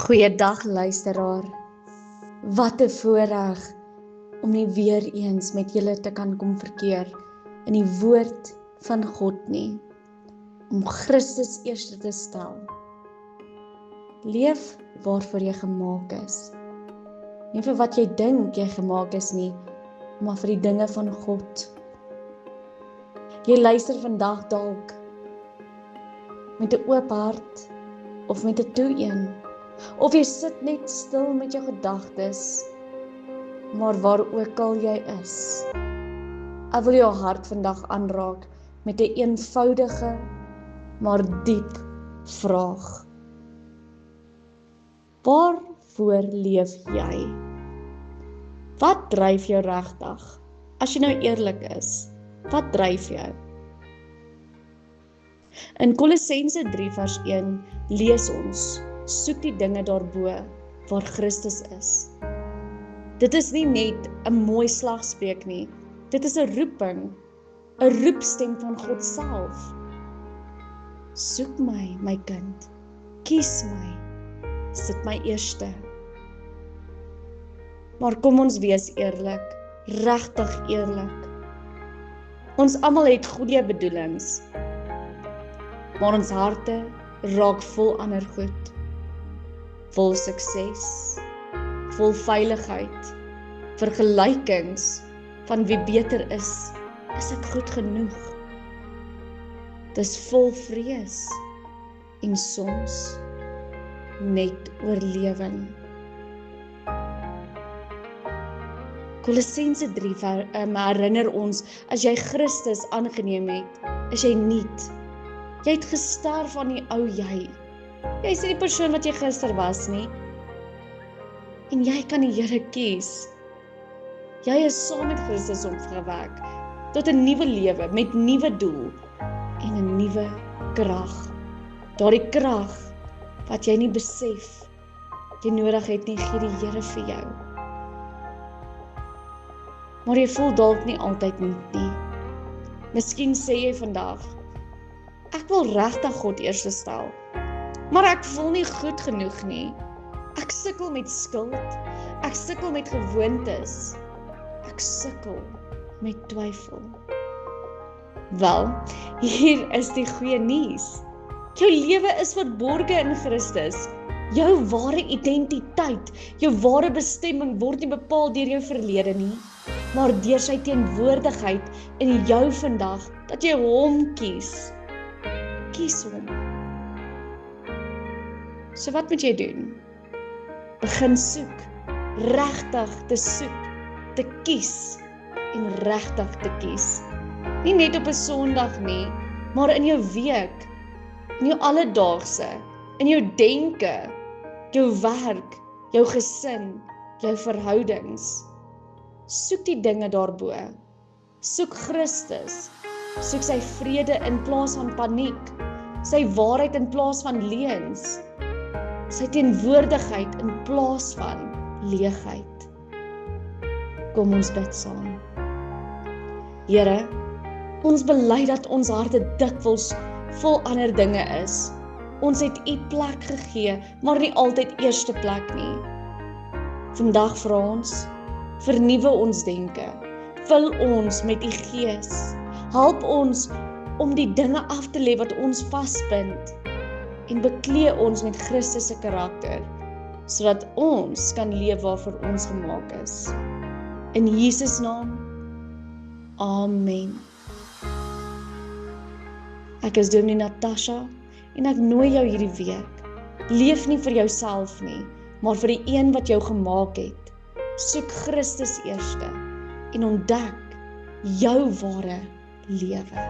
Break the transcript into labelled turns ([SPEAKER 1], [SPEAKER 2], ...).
[SPEAKER 1] Goeiedag luisteraar. Wat 'n voorreg om nie weer eens met julle te kan kom verkeer in die woord van God nie, om Christus eerste te stel. Leef waarvoor jy gemaak is. Nie vir wat jy dink jy gemaak is nie, maar vir die dinge van God. Jy luister vandag dalk met 'n oop hart of met 'n toe een. Of jy sit net stil met jou gedagtes, maar waar ook al jy is. Ek wil jou hart vandag aanraak met 'n eenvoudige, maar diep vraag. Waarvoor leef jy? Wat dryf jou regtig? As jy nou eerlik is, wat dryf jou? In Kolossense 3 vers 1 lees ons: soek die dinge daarbo waar Christus is. Dit is nie net 'n mooi slagspreuk nie, dit is 'n roeping, 'n roepstem van God self. Soek my, my kind, kies my, sit my eerste. Maar kom ons wees eerlik, regtig eerlik. Ons almal het goeie bedoelings, maar ons harte raak vol ander goed. Vol sukses, vol veiligheid, vergelykings van wie beter is ek goed genoeg? Dis vol vrees en soms net oorlewing. Kolossense 3 herinner ons, as jy Christus aangeneem het, is jy nuut. Jy het gesterf aan die ou jy. Jy is nie die persoon wat jy gister was nie. En jy kan die Here kies. Jy is saam met Christus opgewek tot 'n nuwe lewe met nuwe doel en 'n nuwe krag. Daardie krag wat jy nie besef jy nodig het nie, gee die Here vir jou. Maar jy voel dalk nie altyd nie. Miskien sê jy vandag: ek wil regtig God eerste stel, maar ek voel nie goed genoeg nie. Ek sukkel met skuld, ek sukkel met gewoontes, ek sukkel met twyfel. Wel, hier is die goeie nuus. Jou lewe is verborge in Christus. Jou ware identiteit, jou ware bestemming word nie bepaal deur jou verlede nie, maar deur sy teenwoordigheid in jou vandag, dat jy hom kies. Kies hom. So wat moet jy doen? Begin soek, regtig te soek, te kies en regtig te kies. Nie net op 'n Sondag nie, maar in jou week, in jou alledaagse, in jou denke, jou werk, jou gesin, jou verhoudings. Soek die dinge daarbo. Soek Christus. Soek sy vrede in plaas van paniek, sy waarheid in plaas van leuns, sy teenwoordigheid in plaas van leegheid. Kom ons bid saam. Here, ons bely dat ons harte dikwels vol ander dinge is. Ons het U plek gegee, maar nie altyd eerste plek nie. Vandag vra ons, vernuwe ons denke, vul ons met U Gees, help ons om die dinge af te lê wat ons vasbind en beklee ons met Christus se karakter, sodat ons kan leef waarvoor ons gemaak is. In Jesus naam, amen. Ek is Dominee Natasha en ek nooi jou hierdie week. Leef nie vir jouself nie, maar vir die een wat jou gemaak het. Soek Christus eerste en ontdek jou ware lewe.